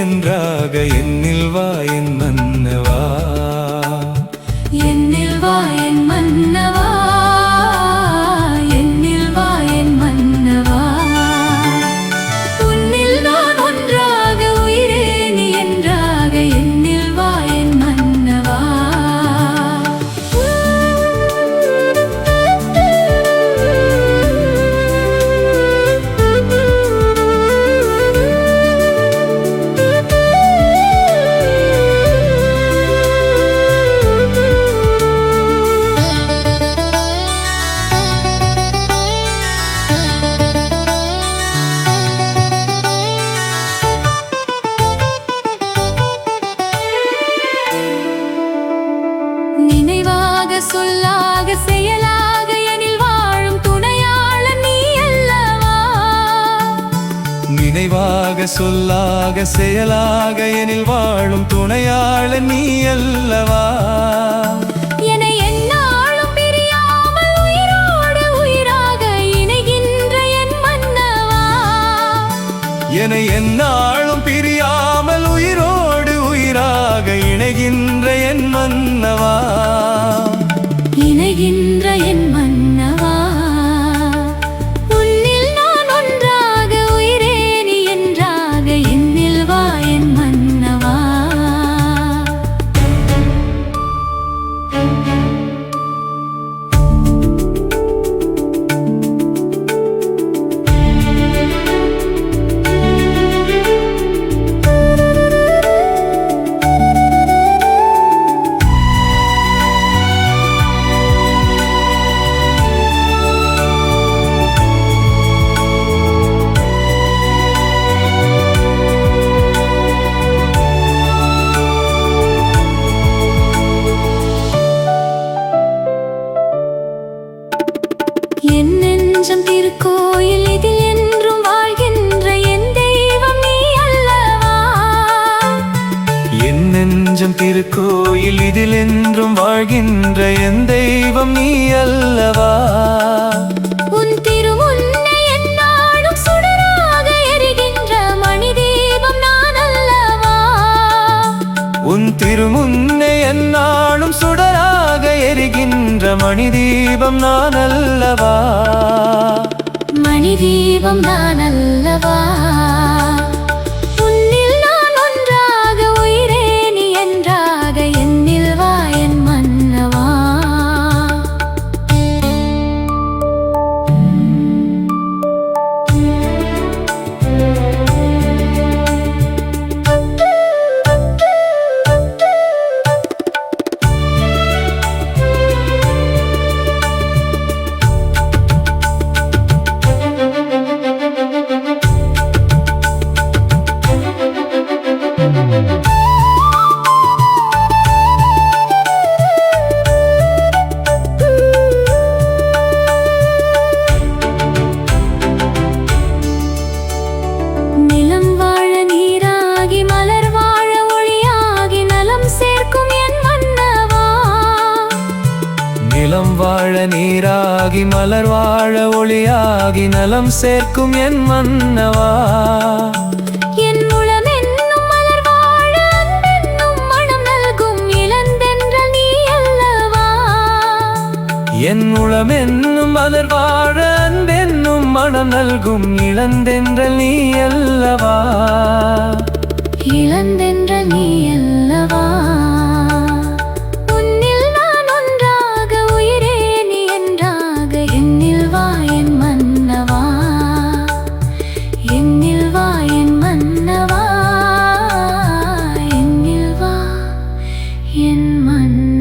என்றாக என்னில் வா என் மன்னவா, என்னில் வா என் மன்னவா, என்னில் வா என் மன்னவா. உன்னில் நான் ஒன்றாக உயிரே நீ என்றாக என்னில் வா என் மன்னவா. நினைவாக சொல்லாக செயலாக எனில் வாழும் துணையாளன் நீ அல்லவா. நினைவாக சொல்லாக செயலாக எனில் வாழும் துணையாளன் நீ அல்லவா. என்னை எந்நாளும் பிரியாமல் உயிரோடு உயிராக இணைகின்ற என் மன்னவா. என்னை எந்நாளும் பிரியாமல் உயிரோடு உயிராக இணைகின்ற என் மன்னவா, இணைகின்ற என் மன்னவா. உன்னில் நான் ஒன்றாக உயிரே நீ என்றாக என்னில் வா என் மன்னவா. என் நெஞ்சம் திருக்கோயில் இதில் என்றும் வாழ்கின்ற என் தெய்வம் நீ அல்லவா. என் நெஞ்சம் திருக்கோயில் இதில் என்றும் வாழ்கின்ற என் தெய்வம் நீ அல்லவா. உன் திருமுன்னை எந்நாளும் சுடராக எரிகின்ற மணி தீபம் நான் அல்லவா. உன் திருமுன்னை எந்நாளும் சுடராக எரிகின்ற மணி தீபம் நான் அல்லவா. மணி தீபம் நான் அல்லவா. உன்னில் நான் ஒன்றாக உயிரே நீ என்றாக என்னில் வா என் மன்னவா. நிலம் வாழ நீராகி மலர் வாழ ஒளியாகி நலம் சேர்க்கும் என் மன்னவா. நிலம் வாழ நீராகி மலர் வாழ ஒளியாகி நலம் சேர்க்கும் என் மன்னவா. என் உளம் என்னும் மலர் வாழ அன்பென்னும் மனம் நல்கும் இளந்தென்றல் நீ அல்லவா. என் உளம் என்னும் மலர் வாழ அன்பென்னும் மனம் நல்கும் இளந்தென்றல் நீ அல்லவா. இளந்தென்றல் நீ அல்லவா. உன்னில் நான் ஒன்றாக உயிரே நீ என்றாக என்னில் வா என் மன்னவா. என்னில் வா என் மன்னவா. என்னில் வா என் மன்னவா.